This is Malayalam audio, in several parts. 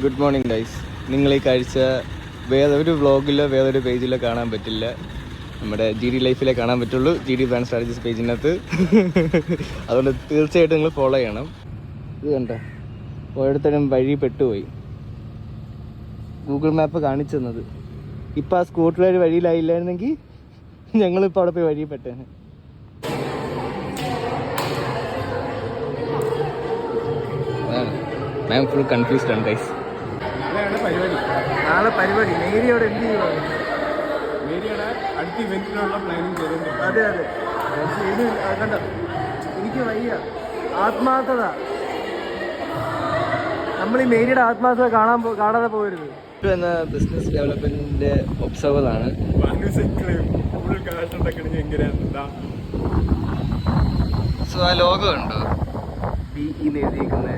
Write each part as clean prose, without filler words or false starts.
Good morning guys. നിങ്ങൾ ഈ കാഴ്ച വേറൊരു വ്ളോഗിലോ വേറൊരു പേജിലോ കാണാൻ പറ്റില്ല. നമ്മുടെ GD ലൈഫിലേ കാണാൻ പറ്റുള്ളൂ, GD ബ്രാൻഡ് സ്ട്രാറ്റജീസ് പേജിനകത്ത്. അതുകൊണ്ട് തീർച്ചയായിട്ടും നിങ്ങൾ ഫോളോ ചെയ്യണം. ഇത് കണ്ടോ, ഓരോരുത്തരും വഴി പെട്ടുപോയി. ഗൂഗിൾ മാപ്പ് കാണിച്ചു തന്നത്. ഇപ്പം ആ സ്കൂട്ടറുകാർ വഴിയിലായില്ലായിരുന്നെങ്കിൽ ഞങ്ങളിപ്പോൾ അവിടെ പോയി വഴി പെട്ടേനെ. ഐ ആം ഫുൾ കൺഫ്യൂസ്ഡ് ആണ് ഗൈസ്. നാളെ പരിപാടി മേരിയോട് എന്ത് ചെയ്യുവാണ്? മേരിയുടെ അടുത്ത ഇവന്റിനുള്ള പ്ലാനിങ് ചെയ്തിട്ടുണ്ട്. അതെ അതെ, ഇനി കണ്ടോ, എനിക്ക് വയ്യ. ആത്മാർത്ഥത, നമ്മൾ ഈ മേരിയുടെ ആത്മാർത്ഥത കാണാതെ പോകരുത്. എന്ന ബിസിനസ് ഡെവലപ്മെന്റിന്റെ ഒബ്സർവറാണ്. സോ ആ ലോഗോ ഉണ്ടോ, BE എഴുതിയിരിക്കുന്നത്,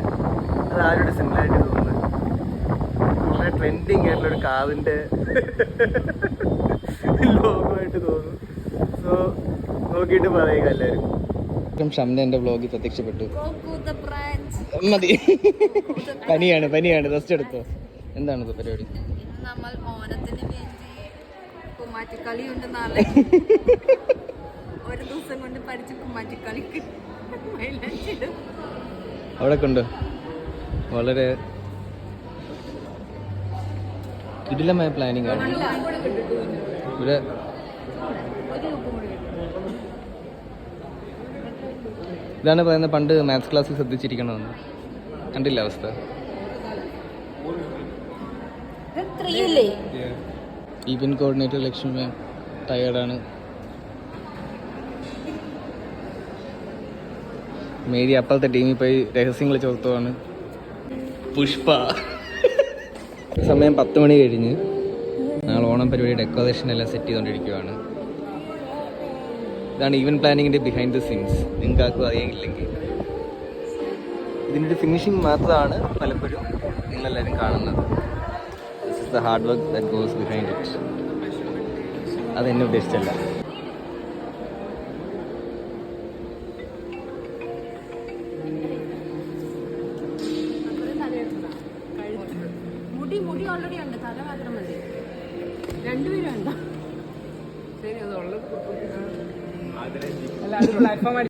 അത് ആരുടെ സിമിലായിട്ട് തോന്നുന്നത്? വളരെ ട്രെൻഡിങ് ആയിട്ടുള്ളൊരു കാറിൻ്റെ ലോഗോ ആയിട്ട് തോന്നുന്നു. സോ നോക്കിയിട്ട് പറയുക എല്ലാവരും. ഷംന എൻ്റെ വ്ളോഗിൽ പ്രത്യക്ഷപ്പെട്ടു. മതി, പനിയാണ്, റെസ്റ്റ് എടുത്തോ. എന്താണിത് പരിപാടി? നമ്മൾ ഓണത്തിന് വേണ്ടി കുമ്മാറ്റിക്കളിയുണ്ട് നാളെ. ഒരു ദിവസം കൊണ്ട് പഠിച്ച് കുമ്മാറ്റിക്കളിക്ക് അവിടെ കൊണ്ട് വളരെ കിടിലമായ പ്ലാനിങ് ആണ് ഇവിടെ. ഇതാണ് പറയുന്നത്, പണ്ട് മാത്സ് ക്ലാസ്സിൽ ശ്രദ്ധിച്ചിരിക്കണമെന്ന്. കണ്ടില്ല അവസ്ഥ. ഈവന്റ് കോർഡിനേറ്റർ ലക്ഷ്മി ടയേർഡാണ്. മേരി അപ്പോഴത്തെ ടീമിൽ പോയി രഹസ്യങ്ങൾ ചോർത്തുവാണ്. പുഷ്പ. സമയം 10 മണി കഴിഞ്ഞ്. നാളെ ഓണം പരിപാടി ഡെക്കറേഷൻ എല്ലാം സെറ്റ് ചെയ്തുകൊണ്ടിരിക്കുകയാണ്. ഇതാണ് ഈവന്റ് പ്ലാനിങ്ങിൻ്റെ ബിഹൈൻഡ് ദ സീൻസ്. നിങ്ങൾക്ക് ആർക്കും അറിയില്ലെങ്കിൽ ഇതിൻ്റെ ഒരു ഫിനിഷിങ് മാത്രമാണ് പലപ്പോഴും നിങ്ങളെല്ലാവരും കാണുന്നത്. This is the hard work that goes behind it. അതെന്നെ ഉദ്ദേശിച്ചല്ല. മുടി ഓൾറെഡി ഉണ്ട്, തല മാത്രം മതി. രണ്ടുപേരും ഉണ്ടോ? ശരി, അതുള്ളത് പ്ലാറ്റ്ഫോം